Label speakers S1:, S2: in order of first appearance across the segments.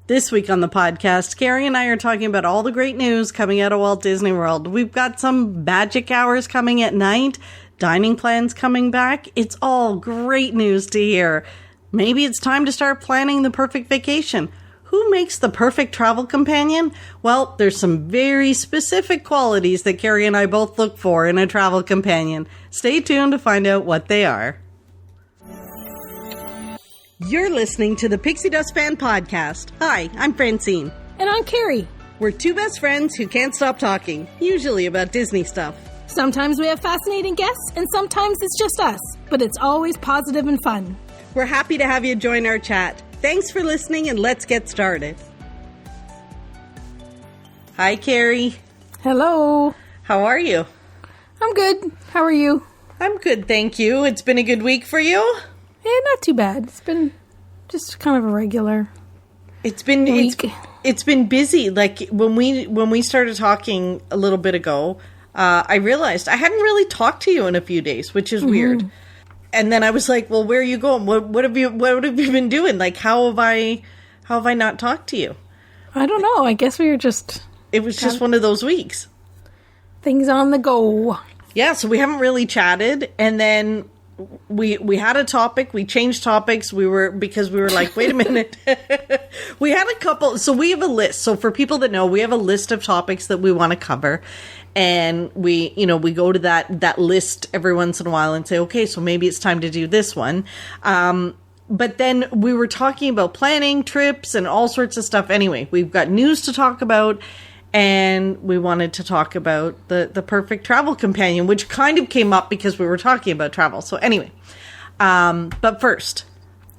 S1: This week on the podcast, Carrie and I are talking about all the great news coming out of Walt Disney World. We've got some magic hours coming at night, dining plans coming back. It's all great news to hear. Maybe it's time to start planning the perfect vacation. Who makes the perfect travel companion? Well, there's some very specific qualities that Carrie and I both look for in a travel companion. Stay tuned to find out what they are. You're listening to the Pixie Dust Fan Podcast. Hi, I'm Francine.
S2: And I'm Carrie.
S1: We're two best friends who can't stop talking, usually about Disney stuff.
S2: Sometimes we have fascinating guests, and sometimes it's just us. But it's always positive and fun.
S1: We're happy to have you join our chat. Thanks for listening, and let's get started. Hi, Carrie.
S2: Hello.
S1: How are you?
S2: I'm good. How are you?
S1: I'm good, thank you. It's been a good week for you?
S2: Not too bad. It's been just kind of a regular
S1: week. It's been busy. Like when we started talking a little bit ago, I realized I hadn't really talked to you in a few days, which is weird. And then I was like, "Well, where are you going? What have you been doing? Like, how have I not talked to you?"
S2: I don't know. I guess we were just.
S1: It was just one of those weeks.
S2: Things on the go.
S1: Yeah, so we haven't really chatted, and then we had a topic. We changed topics. Because we were like, wait a minute. We had a couple. So we have a list. So for people that know, we have a list of topics that we want to cover. And we go to that list every once in a while and say, okay, so maybe it's time to do this one. But then we were talking about planning trips and all sorts of stuff. Anyway, we've got news to talk about. And we wanted to talk about the perfect travel companion, which kind of came up because we were talking about travel. So anyway, but first,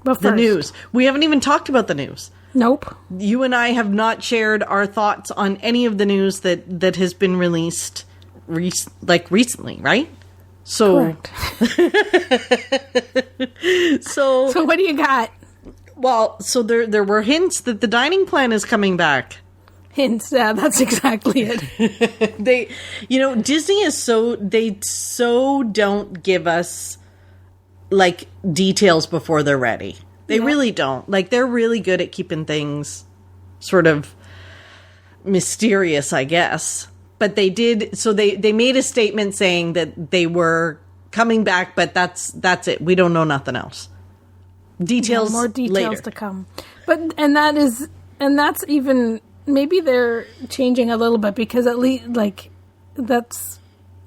S1: the news. We haven't even talked about the news.
S2: Nope.
S1: You and I have not shared our thoughts on any of the news that has been released recently, right? So,
S2: correct.
S1: So
S2: what do you got?
S1: Well, so there were hints that the dining plan is coming back.
S2: Hints, yeah, that's exactly it.
S1: Disney is they don't give us like details before they're ready. They really don't. Like, they're really good at keeping things sort of mysterious, I guess. But they did, so they made a statement saying that they were coming back, but that's it. We don't know nothing else. Details,
S2: more details
S1: later
S2: to come. And that's even, maybe they're changing a little bit, because at least, that's,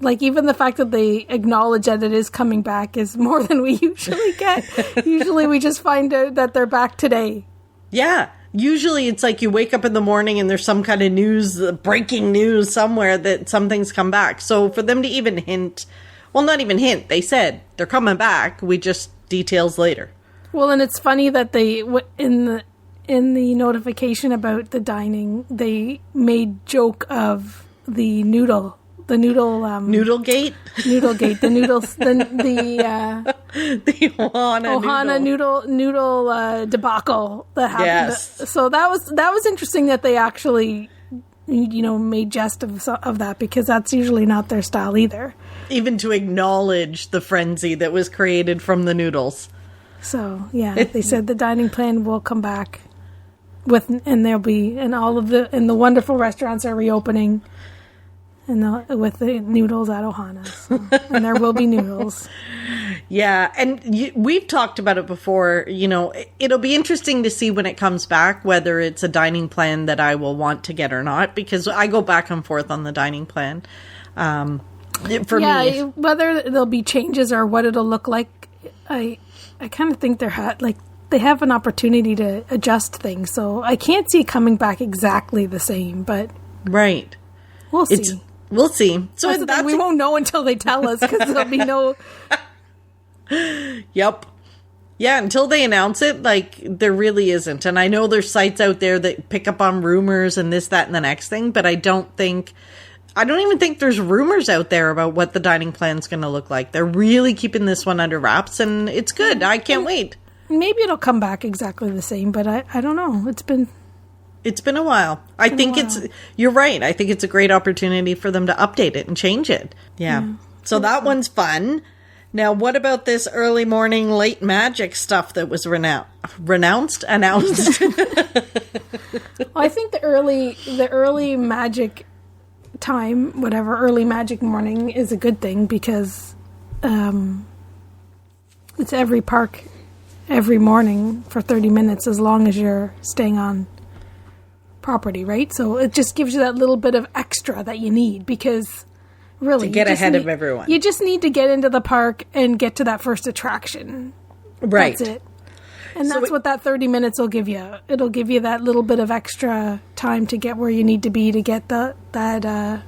S2: even the fact that they acknowledge that it is coming back is more than we usually get. Usually we just find out that they're back today. Yeah.
S1: Usually it's like you wake up in the morning and there's some kind of news, breaking news somewhere that something's come back. So for them to even hint, well, not even hint, they said they're coming back. We just details later.
S2: Well, and it's funny that they, in the notification about the dining, they made joke of the noodle
S1: Noodlegate?
S2: Noodlegate, the noodles, the
S1: Ohana
S2: noodle debacle that happened.
S1: Yes.
S2: So that was interesting that they actually, made jest of that, because that's usually not their style either.
S1: Even to acknowledge the frenzy that was created from the noodles.
S2: So, yeah, they said the dining plan will come back and there'll be, and the wonderful restaurants are reopening. With the noodles at Ohana. So, and there will be noodles.
S1: Yeah, and we've talked about it before. It'll be interesting to see when it comes back, whether it's a dining plan that I will want to get or not, because I go back and forth on the dining plan. For me,
S2: whether there'll be changes or what it'll look like, I kind of think they have an opportunity to adjust things. So I can't see it coming back exactly the same, but
S1: right,
S2: we'll see.
S1: We'll see. So
S2: we won't know until they tell us, because there'll be no.
S1: Yep. Yeah, until they announce it, there really isn't. And I know there's sites out there that pick up on rumors and this, that, and the next thing, but I don't even think there's rumors out there about what the dining plan's going to look like. They're really keeping this one under wraps, and it's good. I can't wait.
S2: Maybe it'll come back exactly the same, but I don't know.
S1: It's been a while. I think you're right. I think it's a great opportunity for them to update it and change it. Yeah. So that one's fun. Now, what about this early morning, late magic stuff that was announced?
S2: Well, I think the early magic time, whatever, early magic morning is a good thing because it's every park every morning for 30 minutes as long as you're staying on property, right? So it just gives you that little bit of extra that you need because really
S1: to get ahead of everyone.
S2: You just need to get into the park and get to that first attraction. Right. That's it. And that's what that 30 minutes will give you. It'll give you that little bit of extra time to get where you need to be to get that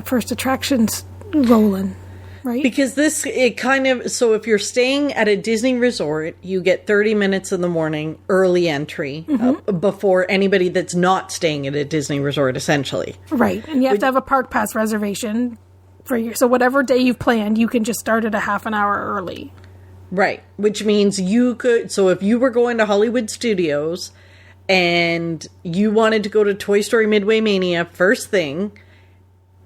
S2: first attraction rolling, right?
S1: Because so if you're staying at a Disney resort, you get 30 minutes in the morning, early entry, before anybody that's not staying at a Disney resort, essentially.
S2: Right. And you have to have a park pass reservation so whatever day you've planned, you can just start it a half an hour early.
S1: Right, which means you could, so if you were going to Hollywood Studios and you wanted to go to Toy Story Midway Mania first thing,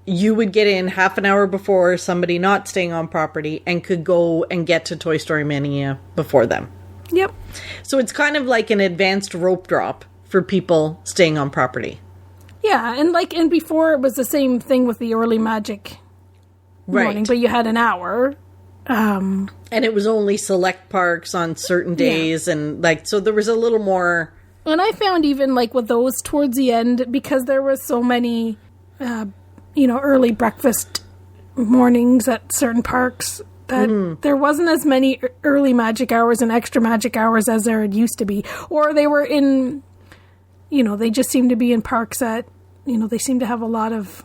S1: you would get in half an hour before somebody not staying on property and could go and get to Toy Story Mania before them.
S2: Yep.
S1: So it's kind of like an advanced rope drop for people staying on property.
S2: Yeah, and before it was the same thing with the early magic morning, but you had an hour.
S1: And it was only select parks on certain days, and so there was a little more.
S2: And I found even with those towards the end, because there was so many, early breakfast mornings at certain parks, that there wasn't as many early magic hours and extra magic hours as there had used to be. Or they were in, they just seemed to be in parks that, they seem to have a lot of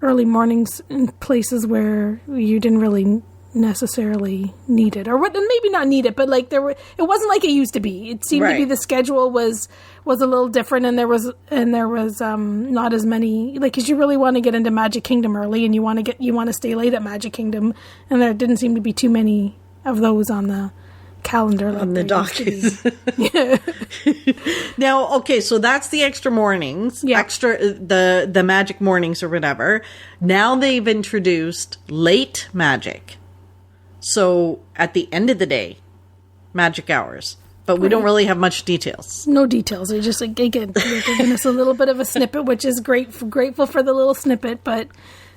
S2: early mornings in places where you didn't really necessarily need it, or maybe not need it, but it wasn't like it used to be. It seemed to be the schedule was a little different, and there was not as many, because you really want to get into Magic Kingdom early, and you want to stay late at Magic Kingdom, and there didn't seem to be too many of those on the calendar
S1: on the docket. Yeah. Now, okay, so that's the extra mornings, the magic mornings or whatever. Now they've introduced late magic. So, at the end of the day, magic hours. But we don't really have much details.
S2: No details. They're just, again, they're giving us a little bit of a snippet, which is grateful for the little snippet. But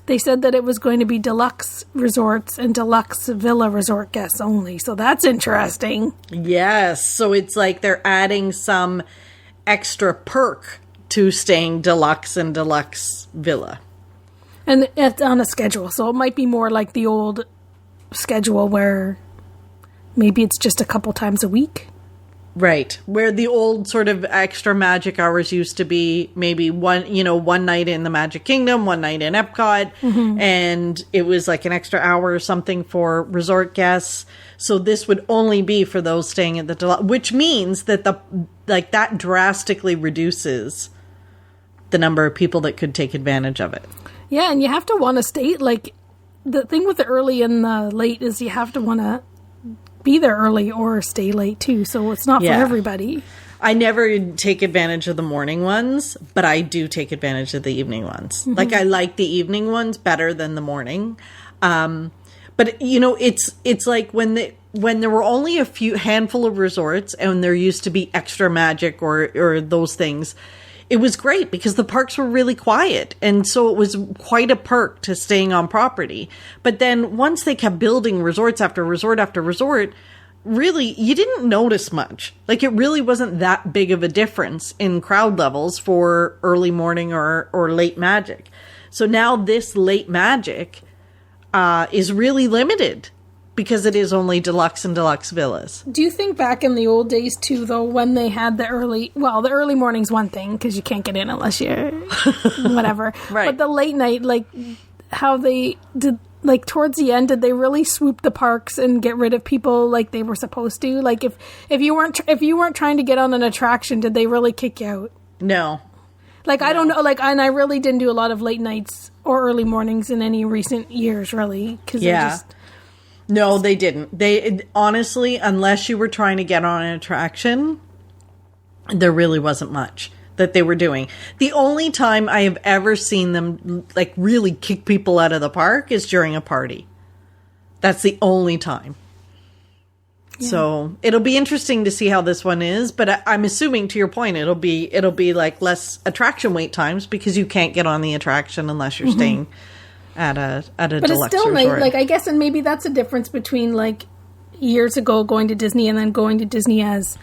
S2: they said that it was going to be deluxe resorts and deluxe villa resort guests only. So, that's interesting.
S1: Yes. So, it's like they're adding some extra perk to staying deluxe and deluxe villa.
S2: And it's on a schedule. So, it might be more like the old schedule where maybe it's just a couple times a week.
S1: Right. Where the old sort of extra magic hours used to be maybe one night in the Magic Kingdom, one night in Epcot, and it was like an extra hour or something for resort guests. So this would only be for those staying at the deluxe, which means that that drastically reduces the number of people that could take advantage of it.
S2: Yeah, and you have to want to stay, the thing with the early and the late is you have to want to be there early or stay late too. So it's not for everybody.
S1: I never take advantage of the morning ones, but I do take advantage of the evening ones. I like the evening ones better than the morning. But it's like when there were only a handful of resorts and there used to be extra magic or those things. It was great because the parks were really quiet. And so it was quite a perk to staying on property. But then once they kept building resorts after resort after resort, really, you didn't notice much. It really wasn't that big of a difference in crowd levels for early morning or late magic. So now this late magic is really limited because it is only deluxe and deluxe villas.
S2: Do you think back in the old days, too, though, when they had the early morning's one thing, because you can't get in unless you're whatever. Right. But the late night, how they did, towards the end, did they really swoop the parks and get rid of people like they were supposed to? If you weren't trying to get on an attraction, did they really kick you out?
S1: No.
S2: I don't know, and I really didn't do a lot of late nights or early mornings in any recent years, really, because
S1: No, they didn't. Honestly, unless you were trying to get on an attraction, there really wasn't much that they were doing. The only time I have ever seen them really kick people out of the park is during a party. That's the only time. Yeah. So it'll be interesting to see how this one is, but I'm assuming, to your point, it'll be like less attraction wait times because you can't get on the attraction unless you're staying at a but deluxe resort. But it's still
S2: nice, like, I guess, and maybe that's a difference between like years ago going to Disney and then going to Disney as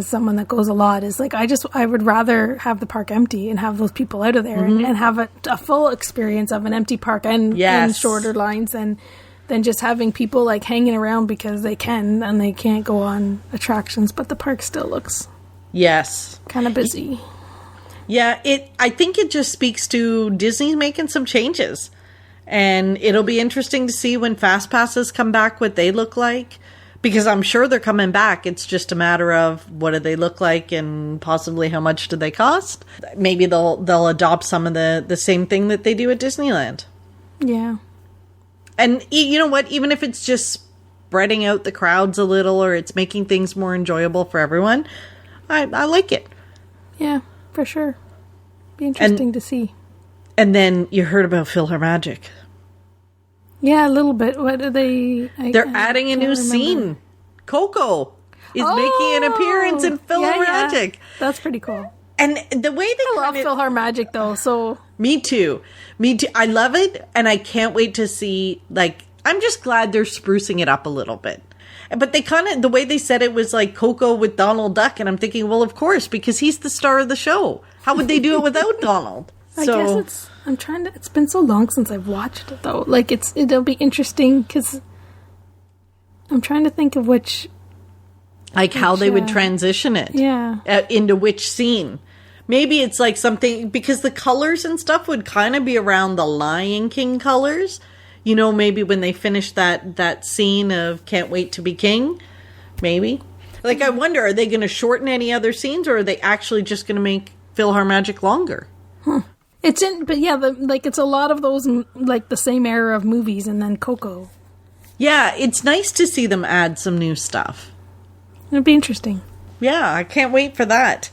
S2: someone that goes a lot, is like I would rather have the park empty and have those people out of there and have a full experience of an empty park and shorter lines than just having people like hanging around because they can and they can't go on attractions, but the park still looks kind of busy.
S1: Yeah, I think it just speaks to Disney making some changes, and it'll be interesting to see when Fast Passes come back what they look like. Because I'm sure they're coming back. It's just a matter of what do they look like and possibly how much do they cost. Maybe they'll adopt some of the same thing that they do at Disneyland.
S2: Yeah.
S1: And you know what? Even if it's just spreading out the crowds a little or it's making things more enjoyable for everyone, I like it.
S2: Yeah, for sure. Be interesting to see.
S1: And then you heard about PhilharMagic.
S2: Yeah, a little bit. What are they?
S1: They're adding a new scene. Coco is making an appearance in PhilharMagic.
S2: Yeah. That's pretty cool.
S1: And the way they
S2: love PhilharMagic though, so
S1: Me too. I love it, and I can't wait to see, like, I'm just glad they're sprucing it up a little bit. But they the way they said it was like Coco with Donald Duck, and I'm thinking, well, of course, because he's the star of the show. How would they do it without Donald?
S2: I guess it's been so long since I've watched it though. Like it'll be interesting because I'm trying to think of
S1: how they would transition it.
S2: Yeah.
S1: Into which scene. Maybe it's like something, because the colors and stuff would kind of be around the Lion King colors. You know, maybe when they finish that scene of Can't Wait to Be King. Maybe. Like, I wonder, are they going to shorten any other scenes, or are they actually just going to make PhilharMagic longer?
S2: It's it's a lot of those, like, the same era of movies, and then Coco.
S1: Yeah, it's nice to see them add some new stuff.
S2: It'll be interesting.
S1: Yeah, I can't wait for that.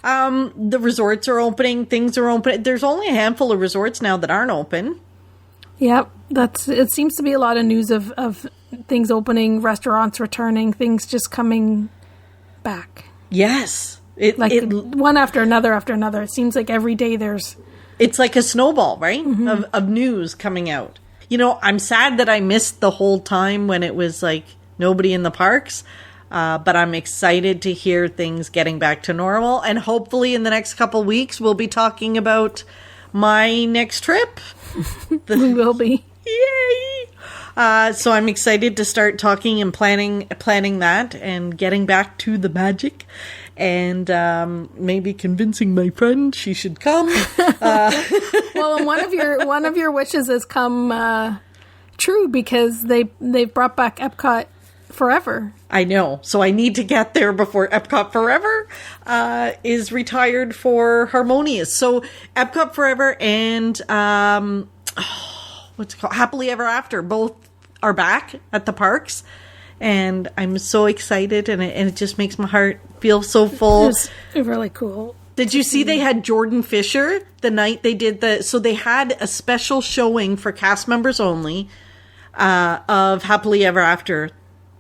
S1: The resorts are opening, things are open. There's only a handful of resorts now that aren't open.
S2: Yep, it seems to be a lot of news of things opening, restaurants returning, things just coming back.
S1: Yes.
S2: One after another. It seems like every day
S1: it's like a snowball, right? Mm-hmm. Of news coming out. You know, I'm sad that I missed the whole time when it was like nobody in the parks. But I'm excited to hear things getting back to normal. And hopefully in the next couple weeks, we'll be talking about my next trip.
S2: We will be.
S1: Yay! So I'm excited to start talking and planning that and getting back to the magic. And maybe convincing my friend she should come.
S2: Well, and one of your wishes has come true, because they've brought back Epcot Forever.
S1: I know. So I need to get there before Epcot Forever is retired for Harmonious. So Epcot Forever and what's it called? Happily Ever After both are back at the parks. And I'm so excited, and it just makes my heart feel so full.
S2: It was really cool.
S1: Did you see they had Jordan Fisher the night they did so they had a special showing for cast members only of Happily Ever After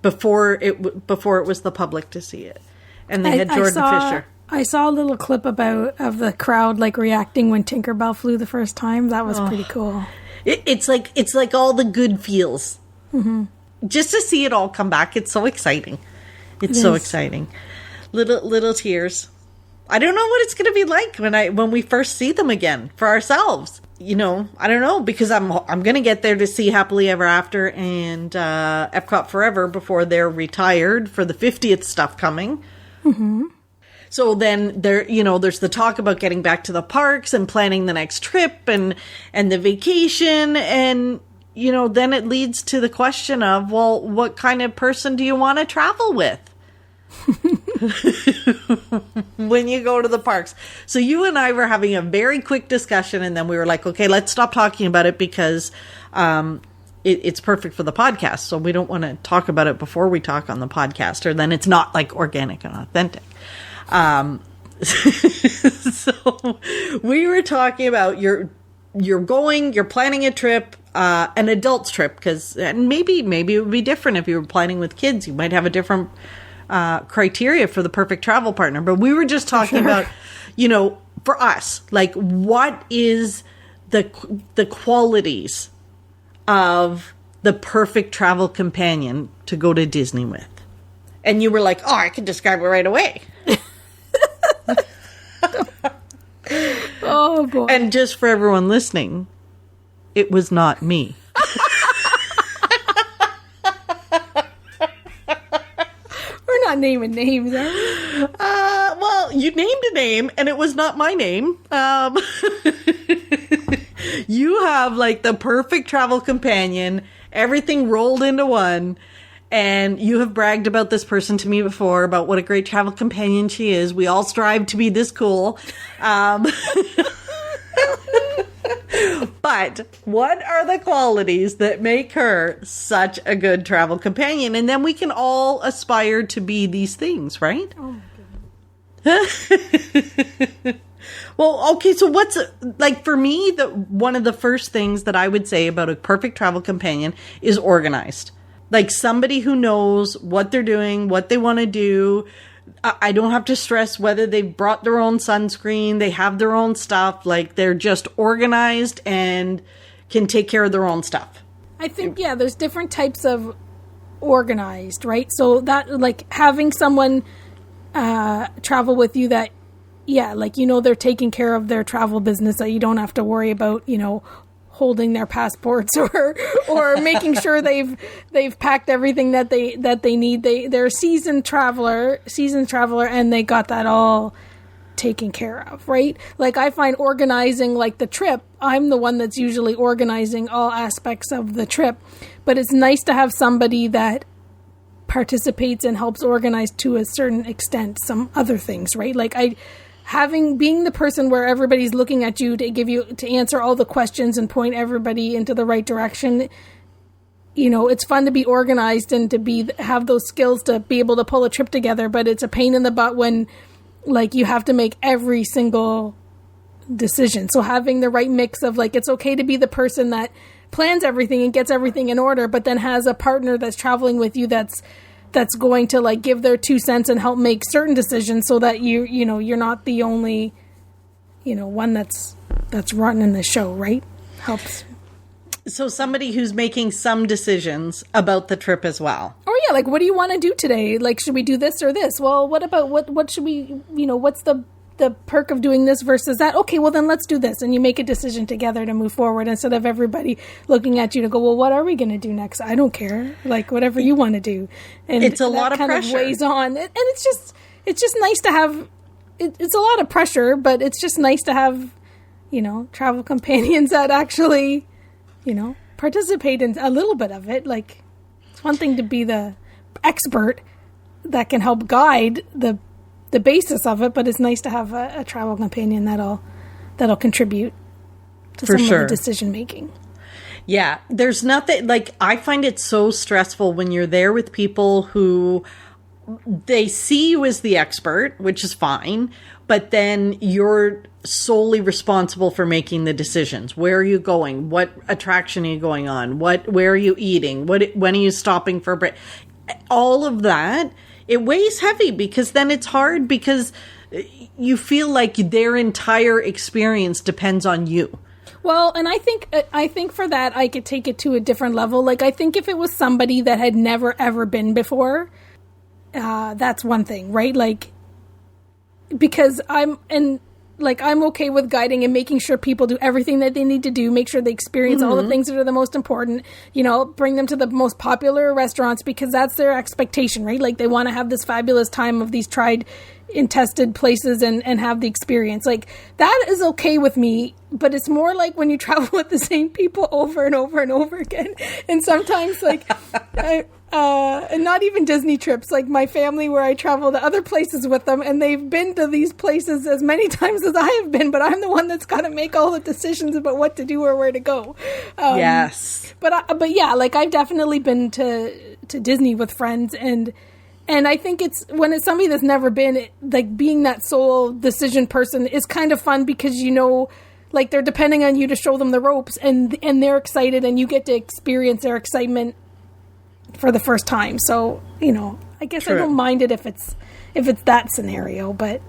S1: before it was the public to see it. And they had Jordan Fisher.
S2: I saw a little clip of the crowd like reacting when Tinkerbell flew the first time. That was pretty cool.
S1: It's like all the good feels. Mm-hmm. Just to see it all come back, it's so exciting. It's so exciting. Little tears. I don't know what it's going to be like when we first see them again for ourselves. You know, I don't know, because I'm going to get there to see Happily Ever After and Epcot Forever before they're retired for the 50th stuff coming. Mm-hmm. So then there's the talk about getting back to the parks and planning the next trip and the vacation, and then it leads to the question of, well, what kind of person do you want to travel with when you go to the parks? So you and I were having a very quick discussion, and then we were like, okay, let's stop talking about it because it's perfect for the podcast. So we don't want to talk about it before we talk on the podcast, or then it's not like organic and authentic. So we were talking about you're planning a trip. an adult's trip, because maybe it would be different if you were planning with kids. You might have a different criteria for the perfect travel partner. But we were just talking about, for us, like, what is the qualities of the perfect travel companion to go to Disney with? And you were like, oh, I can describe it right away.
S2: Oh, boy.
S1: And just for everyone listening, it was not me.
S2: We're not naming names, are we?
S1: Well, you named a name, and it was not my name. You have, like, the perfect travel companion, everything rolled into one, and you have bragged about this person to me before, about what a great travel companion she is. We all strive to be this cool. But what are the qualities that make her such a good travel companion? And then we can all aspire to be these things, right?
S2: Oh, my goodness.
S1: Well, okay, so what's, like, for me, one of the first things that I would say about a perfect travel companion is organized. Like, somebody who knows what they're doing, what they want to do. I don't have to stress whether they've brought their own sunscreen, they have their own stuff. Like, they're just organized and can take care of their own stuff.
S2: I think, there's different types of organized, right? So that, like, having someone travel with you that, they're taking care of their travel business, that you don't have to worry about, holding their passports or making sure they've packed everything that they need. They're a seasoned traveler, and they got that all taken care of, right? Like, I find organizing, like, the trip, I'm the one that's usually organizing all aspects of the trip, but it's nice to have somebody that participates and helps organize to a certain extent some other things, right? Like, being the person where everybody's looking at you to answer all the questions and point everybody into the right direction. It's fun to be organized and to have those skills to be able to pull a trip together, but it's a pain in the butt when, like, you have to make every single decision. So having the right mix of, like, it's okay to be the person that plans everything and gets everything in order, but then has a partner that's traveling with you that's going to, like, give their 2 cents and help make certain decisions, so that you're not the only, one that's running the show, right? Helps.
S1: So somebody who's making some decisions about the trip as well.
S2: Oh yeah, like, what do you want to do today? Like, should we do this or this? Well, what about what should we, what's the perk of doing this versus that? Okay, well then let's do this, and you make a decision together to move forward instead of everybody looking at you to go, well, what are we going to do next? I don't care, like, whatever you want to do. And
S1: it's a lot of pressure.
S2: Kind of weighs on, and it's just nice to have. It's a lot of pressure, but it's just nice to have, travel companions that actually, participate in a little bit of it. Like, it's one thing to be the expert that can help guide the basis of it, but it's nice to have a travel companion that'll contribute to some of the decision making.
S1: Yeah, there's nothing, like, I find it so stressful when you're there with people who they see you as the expert, which is fine, but then you're solely responsible for making the decisions. Where are you going? What attraction are you going on? Where are you eating? When are you stopping for a break? All of that, it weighs heavy, because then it's hard, because you feel like their entire experience depends on you.
S2: Well, and I think for that, I could take it to a different level. Like, I think if it was somebody that had never, ever been before, that's one thing, right? Like, because I'm okay with guiding and making sure people do everything that they need to do, make sure they experience all the things that are the most important, bring them to the most popular restaurants, because that's their expectation, right? Like, they want to have this fabulous time of these tried and tested places and have the experience. Like, that is okay with me, but it's more like when you travel with the same people over and over and over again. And sometimes, like, and not even Disney trips, like my family, where I travel to other places with them, and they've been to these places as many times as I have been, but I'm the one that's got to make all the decisions about what to do or where to go.
S1: Yes.
S2: But yeah, like, I've definitely been to Disney with friends, and I think when it's somebody that's never been, like, being that sole decision person is kind of fun, because like they're depending on you to show them the ropes, and they're excited, and you get to experience their excitement for the first time. So, you know, I guess I don't mind it if it's that scenario, but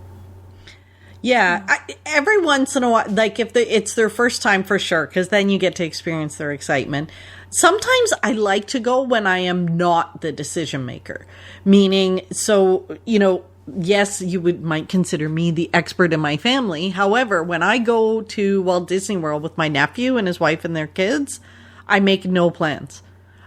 S1: yeah, every once in a while, like if it's their first time, for sure, because then you get to experience their excitement. Sometimes I like to go when I am not the decision maker, meaning, so, you know, yes, you might consider me the expert in my family. However, when I go to Walt Disney World with my nephew and his wife and their kids, I make no plans.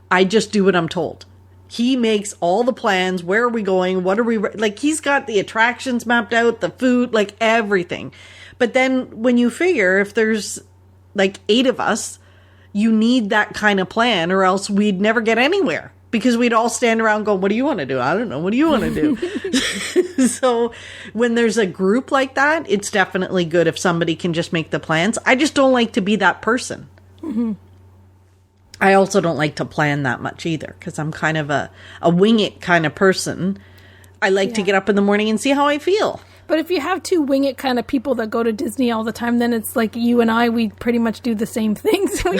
S1: I just do what I'm told. He makes all the plans. Where are we going? What are we, like, he's got the attractions mapped out, the food, like everything. But then when you figure if there's like 8 of us, you need that kind of plan, or else we'd never get anywhere. Because we'd all stand around going, what do you want to do? I don't know. What do you want to do? So when there's a group like that, it's definitely good if somebody can just make the plans. I just don't like to be that person. Mm-hmm. I also don't like to plan that much either, because I'm kind of a wing it kind of person. I like to get up in the morning and see how I feel.
S2: But if you have 2 wing it kind of people that go to Disney all the time, then it's like you and I, we pretty much do the same things. We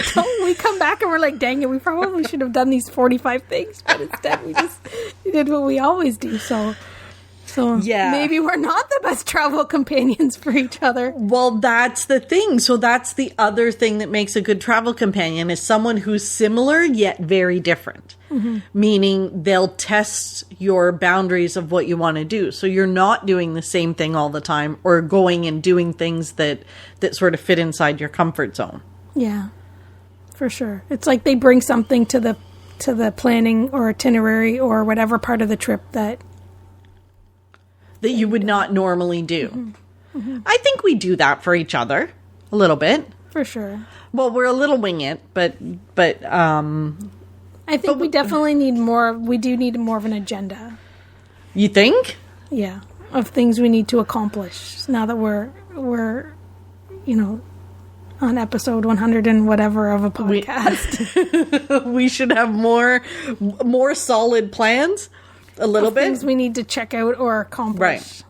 S2: come back and we're like, dang it, we probably should have done these 45 things. But instead we just did what we always do. So yeah, maybe we're not the best travel companions for each other.
S1: Well, that's the thing. So that's the other thing that makes a good travel companion, is someone who's similar yet very different. Mm-hmm. Meaning they'll test your boundaries of what you want to do. So you're not doing the same thing all the time, or going and doing things that sort of fit inside your comfort zone.
S2: Yeah, for sure. It's like they bring something to the planning or itinerary or whatever part of the trip that
S1: you would not normally do. Mm-hmm. Mm-hmm. I think we do that for each other a little bit.
S2: For sure.
S1: Well, we're a little wing it, but
S2: I think we definitely need more. We do need more of an agenda.
S1: You think?
S2: Yeah, of things we need to accomplish now that we're you know, on episode 100 and whatever of a podcast.
S1: We should have more solid plans. A little bit.
S2: Things we need to check out or accomplish.
S1: Right.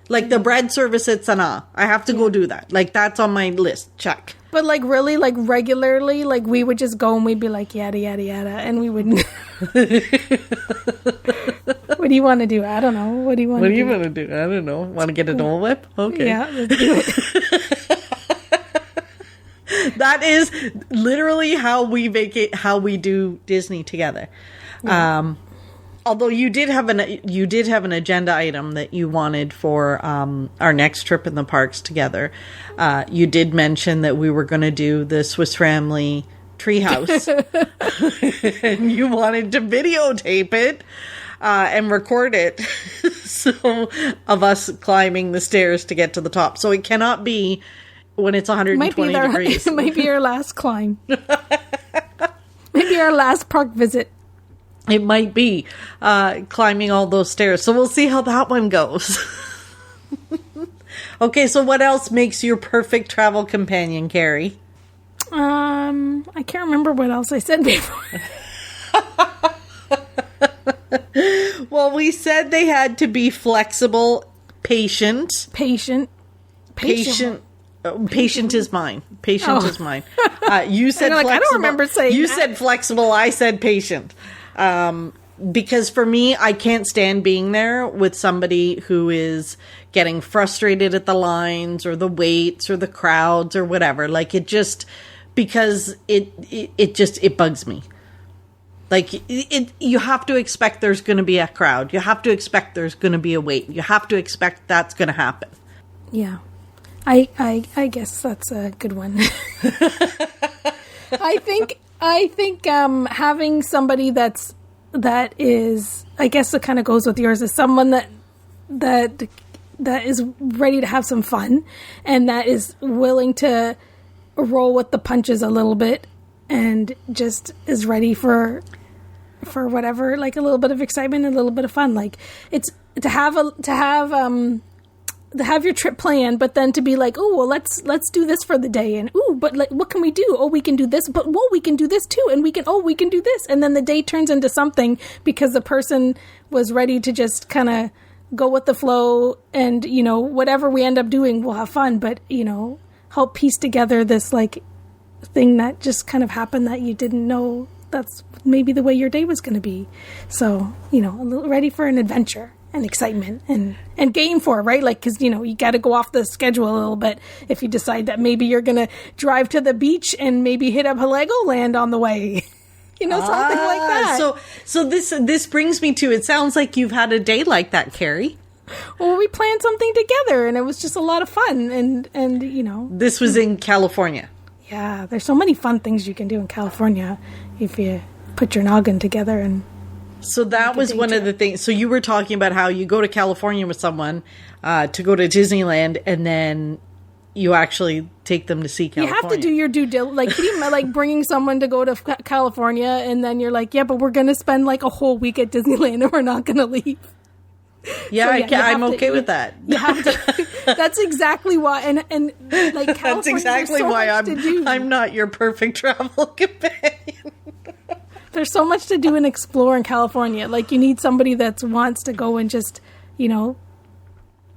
S1: Like the bread service at Sanaa. I have to go do that. Like, that's on my list. Check.
S2: But like really, like regularly, like we would just go and we'd be like, yada, yada, yada. And we wouldn't. What do you want to do? I don't know. What do you want to do?
S1: What do you want to do? I don't know. Want to get a Dole Whip? Okay.
S2: Yeah, let's do it.
S1: That is literally how we do Disney together. Yeah. Although you did have an agenda item that you wanted for our next trip in the parks together. You did mention that we were going to do the Swiss Family Treehouse, and you wanted to videotape it and record it, so of us climbing the stairs to get to the top. So it cannot be when it's 120 degrees.
S2: It might be our last climb. Maybe our last park visit.
S1: It might be climbing all those stairs. So we'll see how that one goes. Okay, so what else makes your perfect travel companion, Carrie?
S2: I can't remember what else I said before.
S1: Well, we said they had to be flexible, patient.
S2: Patient
S1: is mine. Patient is mine. You said flexible.
S2: I don't remember saying
S1: you
S2: that.
S1: said flexible. I said patient. Because for me, I can't stand being there with somebody who is getting frustrated at the lines or the waits or the crowds or whatever. Like, it just, because it bugs me. Like, you have to expect there's going to be a crowd. You have to expect there's going to be a wait. You have to expect that's going to happen.
S2: Yeah. I guess that's a good one. I think having somebody that is, I guess it kind of goes with yours, is someone that is ready to have some fun and that is willing to roll with the punches a little bit and just is ready for whatever, like a little bit of excitement, a little bit of fun. Like, it's to have your trip planned, but then to be like, oh, well, let's do this for the day, and but like, what can we do? Oh, we can do this, but we can do this too, and we can do this, and then the day turns into something because the person was ready to just kind of go with the flow, and whatever we end up doing, we'll have fun. But help piece together this like thing that just kind of happened that you didn't know that's maybe the way your day was going to be. So, a little ready for an adventure and excitement and game for it, right? Like, because, you got to go off the schedule a little bit if you decide that maybe you're going to drive to the beach and maybe hit up a Legoland on the way. Something like that.
S1: So this brings me to, it sounds like you've had a day like that, Carrie.
S2: Well, we planned something together and it was just a lot of fun. And
S1: This was in California.
S2: Yeah, there's so many fun things you can do in California if you put your noggin together. And
S1: so that was one of the things. So you were talking about how you go to California with someone to go to Disneyland, and then you actually take them to see California.
S2: You have to do your due diligence. Like bringing someone to go to California, and then you're like, yeah, but we're going to spend like a whole week at Disneyland and we're not going to leave.
S1: Yeah, I'm okay with that.
S2: You have to. That's exactly why, and like California,
S1: that's exactly
S2: so
S1: why I'm not your perfect travel companion.
S2: There's so much to do and explore in California. Like, you need somebody that wants to go and just,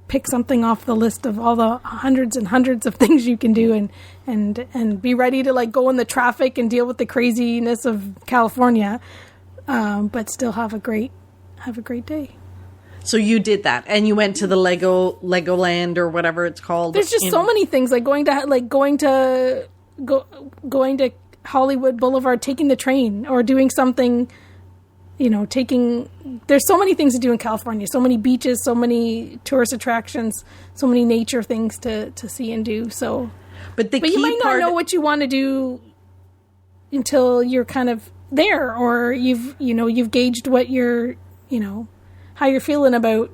S2: pick something off the list of all the hundreds and hundreds of things you can do, and be ready to like go in the traffic and deal with the craziness of California, but still have a great day.
S1: So you did that, and you went to the Legoland or whatever it's called.
S2: There's just so many things, like going to Hollywood Boulevard, taking the train, or doing something. There's so many things to do in California. So many beaches, so many tourist attractions, so many nature things to see and do. So, but you might not know what you want to do until you're kind of there, or you've gauged what you're how you're feeling about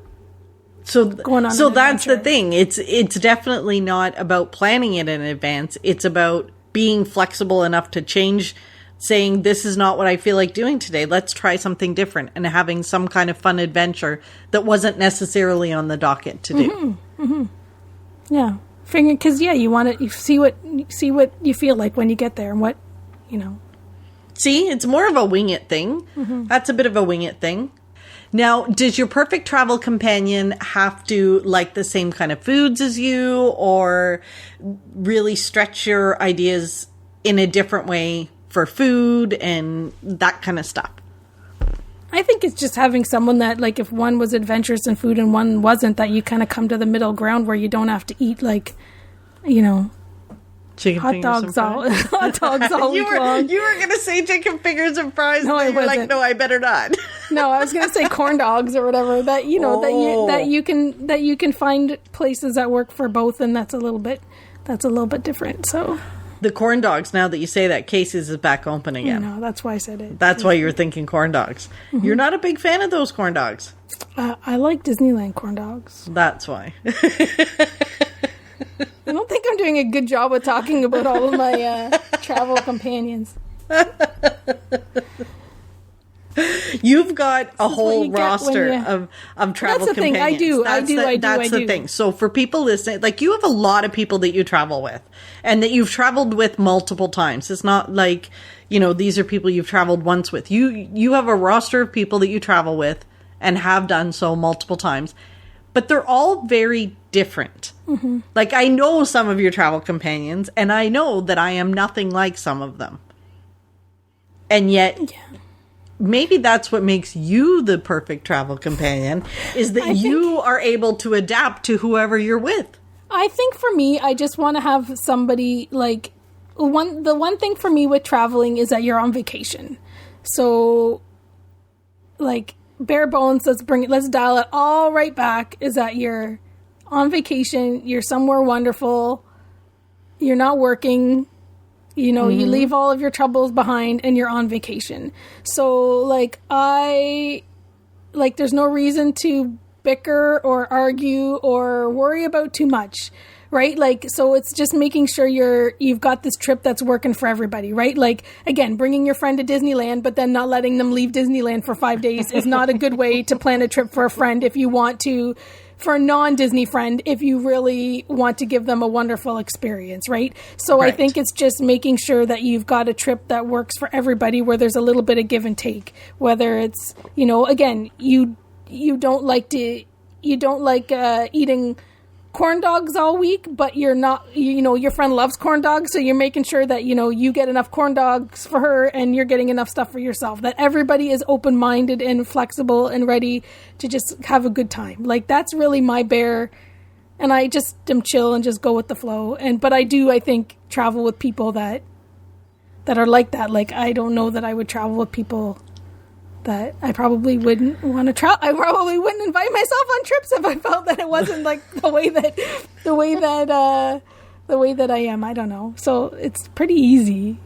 S2: going on.
S1: So that's the thing. It's definitely not about planning it in advance. It's about being flexible enough to change, saying, this is not what I feel like doing today. Let's try something different, and having some kind of fun adventure that wasn't necessarily on the docket to do.
S2: Mm-hmm. Mm-hmm. Yeah. Because, you want to see what you feel like when you get there, and what,
S1: See, it's more of a wing it thing. Mm-hmm. That's a bit of a wing it thing. Now, does your perfect travel companion have to like the same kind of foods as you, or really stretch your ideas in a different way for food and that kind of stuff?
S2: I think it's just having someone that, like, if one was adventurous in food and one wasn't, that you kind of come to the middle ground where you don't have to eat, like,
S1: chicken
S2: hot dogs all week long.
S1: You were going to say chicken fingers and fries,
S2: no,
S1: and you were like, no, I better not.
S2: No, I was going to say corn dogs or whatever. That that you can find places that work for both, and that's a little bit different. So
S1: the corn dogs. Now that you say that, Casey's is back open again.
S2: No, that's why I said it.
S1: That's why you were thinking corn dogs. Mm-hmm. You're not a big fan of those corn dogs.
S2: I like Disneyland corn dogs.
S1: That's why.
S2: I don't think I'm doing a good job of talking about all of my travel companions.
S1: You've got a whole roster of travel
S2: that's the
S1: companions.
S2: Thing. I do.
S1: That's the thing. So for people listening, like, you have a lot of people that you travel with, and that you've traveled with multiple times. It's not like, these are people you've traveled once with. You have a roster of people that you travel with and have done so multiple times. But they're all very different. Mm-hmm. Like, I know some of your travel companions, and I know that I am nothing like some of them. And yet, maybe that's what makes you the perfect travel companion, is that you are able to adapt to whoever you're with.
S2: I think for me, I just want to have somebody, like, the one thing for me with traveling is that you're on vacation. So, like, bare bones, let's dial it all right back, is that you're on vacation, you're somewhere wonderful, you're not working, you leave all of your troubles behind, and you're on vacation. So, there's no reason to bicker or argue or worry about too much, right? Like, so it's just making sure you've got this trip that's working for everybody, right? Like, again, bringing your friend to Disneyland, but then not letting them leave Disneyland for 5 days is not a good way to plan a trip for a friend. If you want to, for a non-Disney friend, if you really want to give them a wonderful experience, right? So right. I think it's just making sure that you've got a trip that works for everybody, where there's a little bit of give and take, whether it's, again, you don't like eating corn dogs all week, but you're not, your friend loves corn dogs, so you're making sure that, you get enough corn dogs for her and you're getting enough stuff for yourself. That everybody is open-minded and flexible and ready to just have a good time. Like, that's really my bear. And I just am chill and just go with the flow. But I think, travel with people that are like that. Like, I don't know that I would travel with people that I probably wouldn't want to travel. I probably wouldn't invite myself on trips if I felt that it wasn't like the way that I am. I don't know. So it's pretty easy.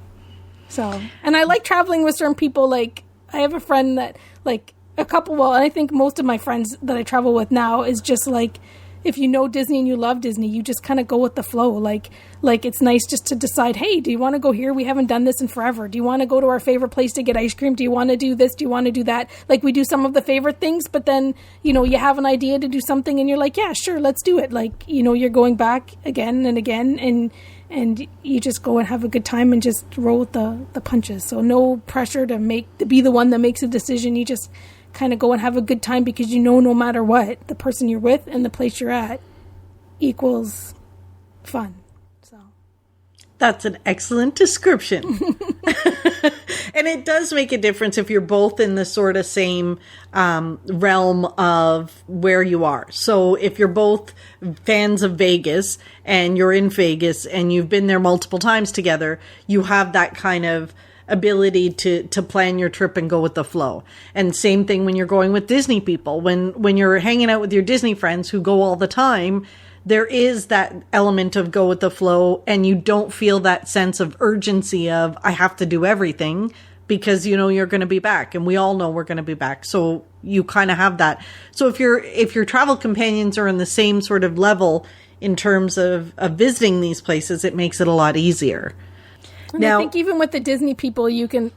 S2: So, and I like traveling with certain people. Like, I have a friend that, like, a couple, well, I think most of my friends that I travel with now is just like, if you know Disney and you love Disney, you just kind of go with the flow. Like it's nice just to decide, hey, do you want to go here? We haven't done this in forever. Do you want to go to our favorite place to get ice cream? Do you want to do this? Do you want to do that? Like, we do some of the favorite things, but then, you have an idea to do something and you're like, yeah, sure, let's do it. Like, you're going back again and again, and you just go and have a good time and just roll with the punches. So no pressure to be the one that makes a decision. You just kind of go and have a good time because no matter what, the person you're with and the place you're at equals fun. So
S1: that's an excellent description. And it does make a difference if you're both in the sort of same realm of where you are. So if you're both fans of Vegas and you're in Vegas and you've been there multiple times together, you have that kind of ability to plan your trip and go with the flow. And same thing when you're going with Disney people. When you're hanging out with your Disney friends who go all the time, there is that element of go with the flow, and you don't feel that sense of urgency of, I have to do everything, because you're going to be back, and we all know we're going to be back. So you kind of have that. So if your travel companions are in the same sort of level in terms of visiting these places, it makes it a lot easier.
S2: And now, I think even with the Disney people, you could,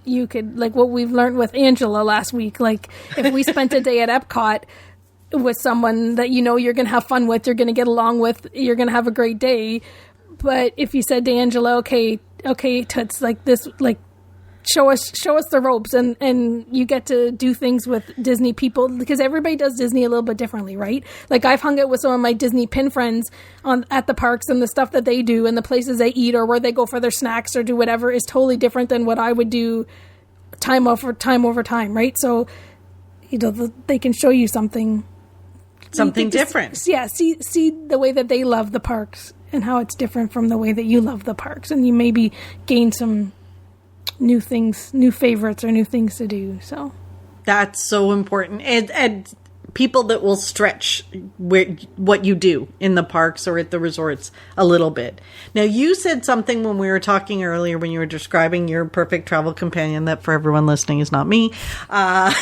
S2: like what we've learned with Angela last week, like if we spent a day at Epcot with someone that you're going to have fun with, you're going to get along with, you're going to have a great day. But if you said to Angela, okay, Toots, like this, like show us the ropes, and you get to do things with Disney people, because everybody does Disney a little bit differently, right? Like, I've hung out with some of my Disney pin friends at the parks, and the stuff that they do and the places they eat or where they go for their snacks or do whatever is totally different than what I would do time over time, right? So they can show you something
S1: different.
S2: Yeah, see the way that they love the parks and how it's different from the way that you love the parks, and you maybe gain some new things, new favorites, or new things to do. So
S1: that's so important. And people that will stretch what you do in the parks or at the resorts a little bit. Now, you said something when we were talking earlier, when you were describing your perfect travel companion, that for everyone listening is not me.
S2: Stop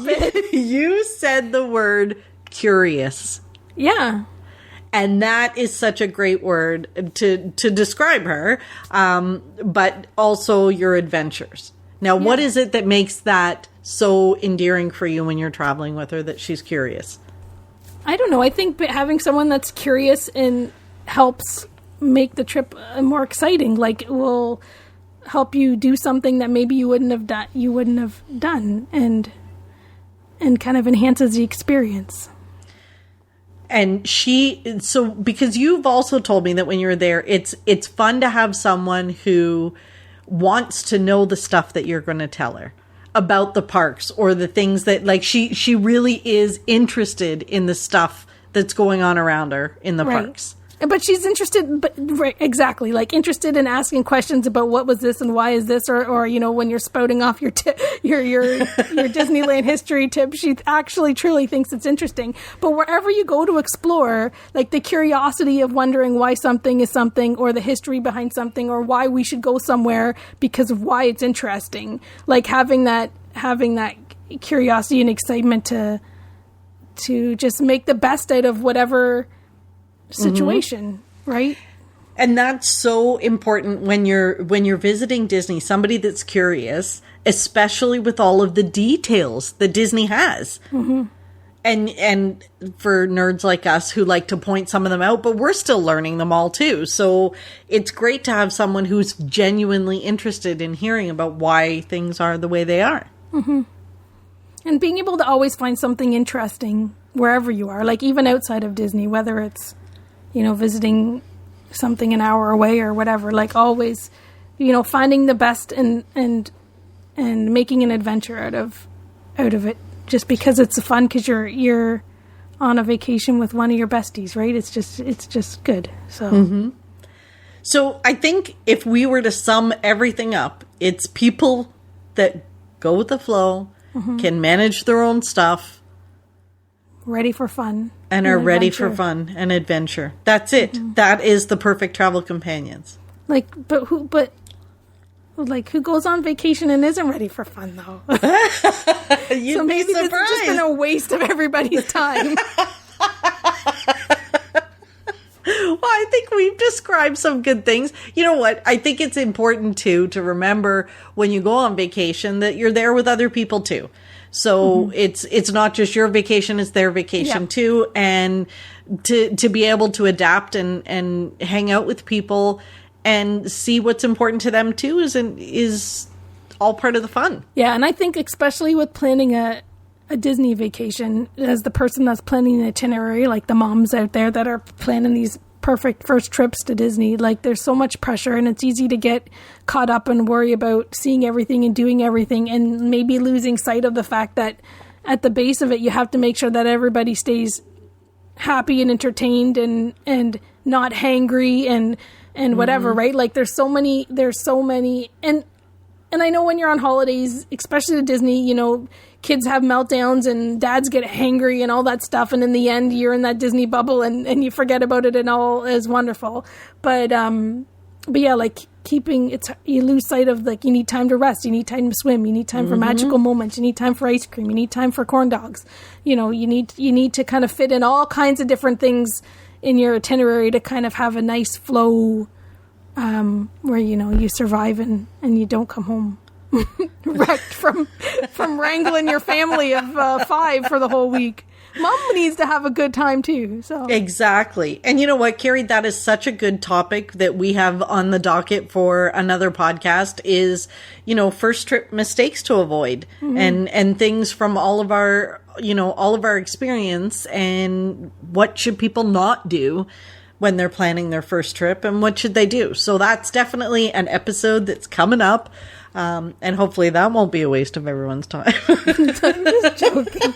S2: it.
S1: You said the word curious.
S2: Yeah.
S1: And that is such a great word to describe her, but also your adventures. Now, What is it that makes that so endearing for you when you're traveling with her, that she's curious?
S2: I don't know. I think having someone that's curious and helps make the trip more exciting. Like, it will help you do something that maybe you wouldn't have done, and kind of enhances the experience.
S1: And because you've also told me that when you're there, it's fun to have someone who wants to know the stuff that you're going to tell her about the parks, or the things that, like, she really is interested in the stuff that's going on around her in the parks.
S2: But she's interested, exactly, like interested in asking questions about what was this and why is this, or when you're spouting off your Disneyland history tip, she actually truly thinks it's interesting. But wherever you go to explore, like the curiosity of wondering why something is something, or the history behind something, or why we should go somewhere because of why it's interesting, like having that curiosity and excitement to just make the best out of whatever situation, right?
S1: And that's so important when you're visiting Disney, somebody that's curious, especially with all of the details that Disney has. Mm-hmm. And for nerds like us who like to point some of them out, but we're still learning them all too. So it's great to have someone who's genuinely interested in hearing about why things are the way they are.
S2: Mm-hmm. And being able to always find something interesting wherever you are, like even outside of Disney, whether it's, visiting something an hour away or whatever, like always, finding the best and making an adventure out of it, just because it's fun, because you're on a vacation with one of your besties, right? It's just good. So
S1: So I think if we were to sum everything up, it's people that go with the flow, can manage their own stuff,
S2: ready for fun,
S1: and are ready for fun and adventure. That's it. That is the perfect travel companions.
S2: Who goes on vacation and isn't ready for fun, though?
S1: So
S2: maybe this has just been a waste of everybody's time.
S1: Well, I think we've described some good things. You know what? I think it's important, too, to remember when you go on vacation that you're there with other people, too. So it's not just your vacation, it's their vacation, too. And to be able to adapt and hang out with people and see what's important to them, too, is all part of the fun.
S2: Yeah, and I think especially with planning a Disney vacation, as the person that's planning an itinerary, like the moms out there that are planning these perfect first trips to Disney, like there's so much pressure and it's easy to get caught up and worry about seeing everything and doing everything and maybe losing sight of the fact that at the base of it, you have to make sure that everybody stays happy and entertained and not hangry and whatever, right? Like there's so many, and I know when you're on holidays, especially to Disney, kids have meltdowns and dads get hangry and all that stuff. And in the end, you're in that Disney bubble and you forget about it and all is wonderful. But yeah, like you lose sight of, like, you need time to rest. You need time to swim. You need time for magical moments. You need time for ice cream. You need time for corn dogs. You need to kind of fit in all kinds of different things in your itinerary to kind of have a nice flow, where, you survive and you don't come home wrecked from wrangling your family of 5 for the whole week. Mom needs to have a good time too. So
S1: exactly. And you know what, Carrie, that is such a good topic that we have on the docket for another podcast is, first trip mistakes to avoid and things from all of our experience, and what should people not do when they're planning their first trip and what should they do. So that's definitely an episode that's coming up. And hopefully that won't be a waste of everyone's time.
S2: I'm just joking.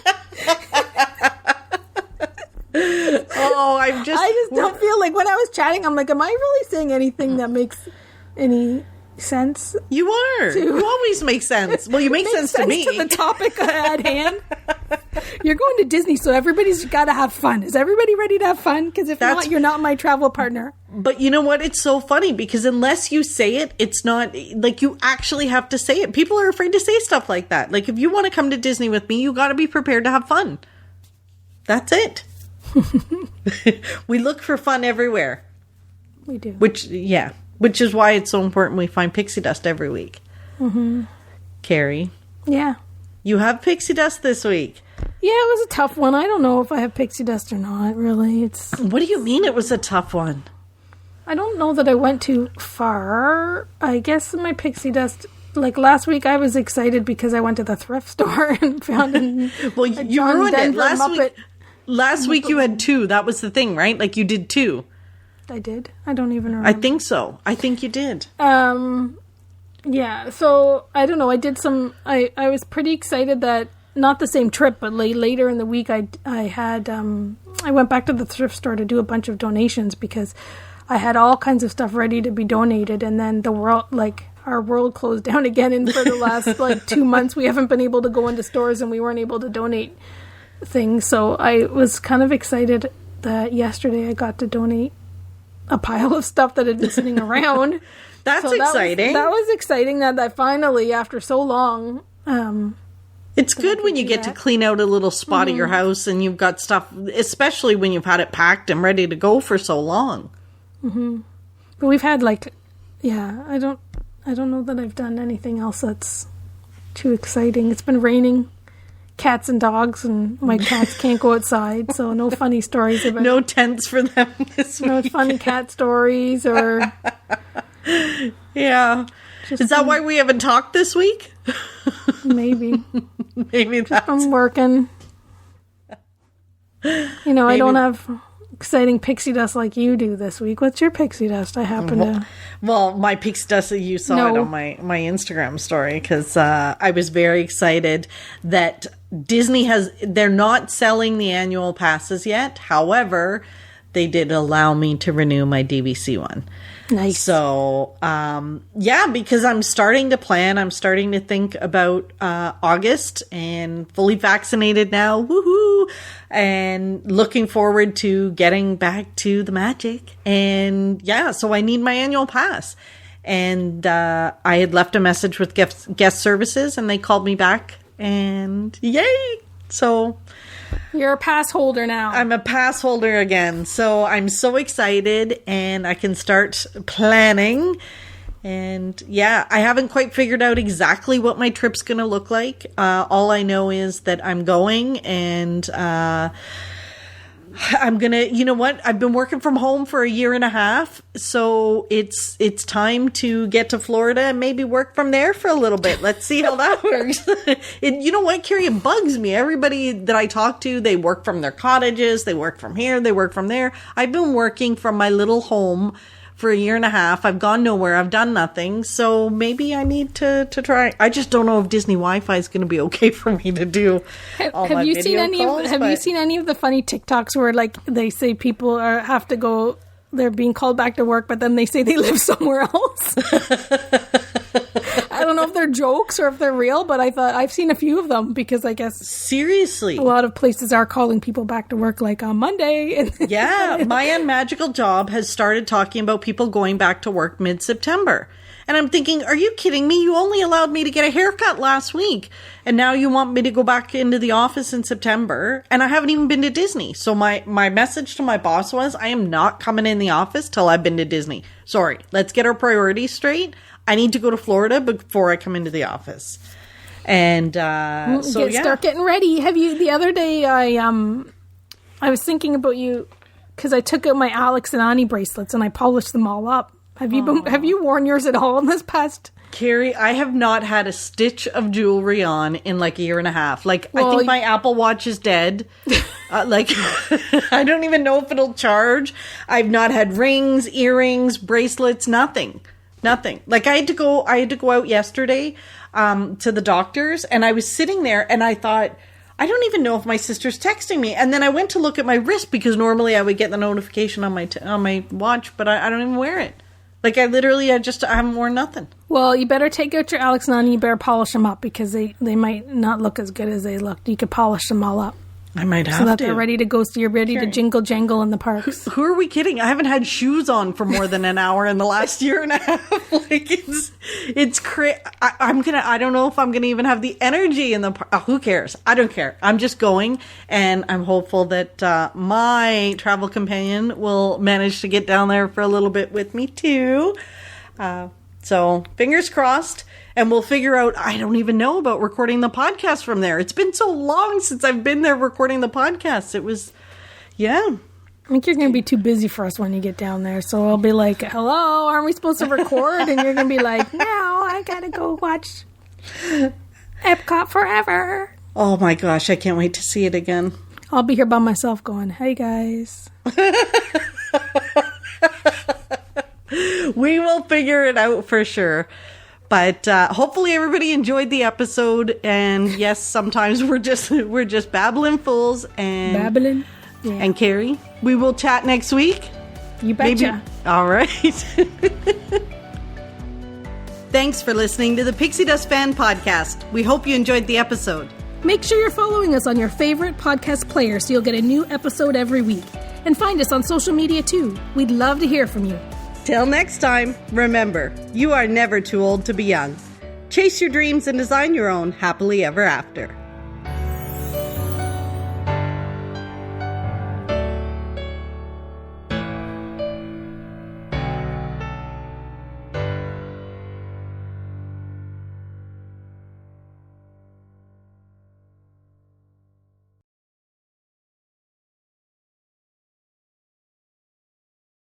S1: I just
S2: don't feel like, when I was chatting, I'm like, am I really saying anything that makes any sense?
S1: You are. You always make sense. Well, you make sense to me.
S2: To the topic at hand. You're going to Disney, so everybody's got to have fun. Is everybody ready to have fun? Because if not, you're not my travel partner.
S1: But you know what? It's so funny because unless you say it, it's not like you actually have to say it. People are afraid to say stuff like that. Like, if you want to come to Disney with me, you got to be prepared to have fun. That's it. We look for fun everywhere.
S2: We do.
S1: Which is why it's so important we find pixie dust every week. Carrie.
S2: Yeah.
S1: You have pixie dust this week.
S2: Yeah, it was a tough one. I don't know if I have pixie dust or not, really.
S1: What do you mean it was a tough one?
S2: I don't know that I went too far. I guess my pixie dust, like last week, I was excited because I went to the thrift store and found
S1: well, you ruined it. Last week you had 2. That was the thing, right? Like you did 2.
S2: I did? I don't even remember.
S1: I think so. I think you did.
S2: Yeah, so I don't know. I did some. I was pretty excited that, not the same trip, but later in the week, I went back to the thrift store to do a bunch of donations because I had all kinds of stuff ready to be donated, and then our world closed down again, and for the last 2 months we haven't been able to go into stores and we weren't able to donate things. So I was kind of excited that yesterday I got to donate a pile of stuff that had been sitting around.
S1: That's exciting.
S2: That was exciting that I finally, after so long,
S1: it's good when you get to clean out a little spot of your house and you've got stuff, especially when you've had it packed and ready to go for so long.
S2: But we've had I don't know that I've done anything else that's too exciting. It's been raining cats and dogs, and my cats can't go outside, so no funny stories about
S1: no tents for them this week.
S2: No funny cat stories or
S1: yeah. Is that why we haven't talked this week?
S2: Maybe.
S1: Maybe that's...
S2: I'm working. You know, I don't have exciting pixie dust like you do this week. What's your pixie dust? I happen to...
S1: Well, my pixie dust, you saw it on my Instagram story, because I was very excited that Disney they're not selling the annual passes yet. However, they did allow me to renew my DVC one.
S2: Nice.
S1: So, because I'm starting to plan. I'm starting to think about August, and fully vaccinated now. Woohoo! And looking forward to getting back to the magic. And so I need my annual pass. And I had left a message with guest services, and they called me back. And yay! So...
S2: You're a pass holder now.
S1: I'm a pass holder again. So I'm so excited, and I can start planning. And I haven't quite figured out exactly what my trip's going to look like. All I know is that I'm going, and I'm going to, you know what? I've been working from home for 1.5 years. So it's time to get to Florida and maybe work from there for a little bit. Let's see how that works. You know what, Carrie? It bugs me. Everybody that I talk to, they work from their cottages. They work from here. They work from there. I've been working from my little home for 1.5 years. I've gone nowhere. I've done nothing. So maybe I need to try. I just don't know if Disney Wi-Fi is going to be okay for me to do all my video calls.
S2: Have you seen any of the funny TikToks where, like, they say people have to go, they're being called back to work, but then they say they live somewhere else? I don't know if they're jokes or if they're real, but I've seen a few of them, because I guess
S1: seriously,
S2: a lot of places are calling people back to work, like on Monday.
S1: My Unmagical job has started talking about people going back to work mid-September. And I'm thinking, are you kidding me? You only allowed me to get a haircut last week, and now you want me to go back into the office in September, and I haven't even been to Disney. So my message to my boss was, I am not coming in the office till I've been to Disney. Sorry, let's get our priorities straight. I need to go to Florida before I come into the office. And
S2: start getting ready. The other day I was thinking about you, because I took out my Alex and Ani bracelets and I polished them all up. Have you worn yours at all in this past?
S1: Carrie, I have not had a stitch of jewelry on in like 1.5 years. Like, I think my Apple Watch is dead. I don't even know if it'll charge. I've not had rings, earrings, bracelets, nothing. Like, I had to go out yesterday to the doctor's, and I was sitting there and I thought, I don't even know if my sister's texting me. And then I went to look at my wrist, because normally I would get the notification on my watch, but I don't even wear it. Like, I haven't worn nothing.
S2: Well, you better take out your Alex and Ani, you better polish them up, because they might not look as good as they looked. You could polish them all up.
S1: I might have
S2: to. So that they're ready to go, so you're ready to jingle jangle in the parks.
S1: Who are we kidding? I haven't had shoes on for more than an hour in the last 1.5 years. Like, it's crazy. I don't know if I'm gonna even have the energy in the park. Who cares? I don't care. I'm just going, and I'm hopeful that my travel companion will manage to get down there for a little bit with me too. So fingers crossed. And we'll figure out, I don't even know about recording the podcast from there. It's been so long since I've been there recording the podcast. It was, I
S2: think you're going to be too busy for us when you get down there. So I'll be like, hello, aren't we supposed to record? And you're going to be like, no, I got to go watch Epcot forever.
S1: Oh my gosh, I can't wait to see it again.
S2: I'll be here by myself going, hey guys.
S1: We will figure it out for sure. But hopefully everybody enjoyed the episode. And yes, sometimes we're just babbling fools. And Carrie, we will chat next week.
S2: You betcha.
S1: Maybe. All right. Thanks for listening to the Pixie Dust Fan Podcast. We hope you enjoyed the episode.
S2: Make sure you're following us on your favorite podcast player so you'll get a new episode every week. And find us on social media too. We'd love to hear from you.
S1: Till next time, remember, you are never too old to be young. Chase your dreams and design your own happily ever after.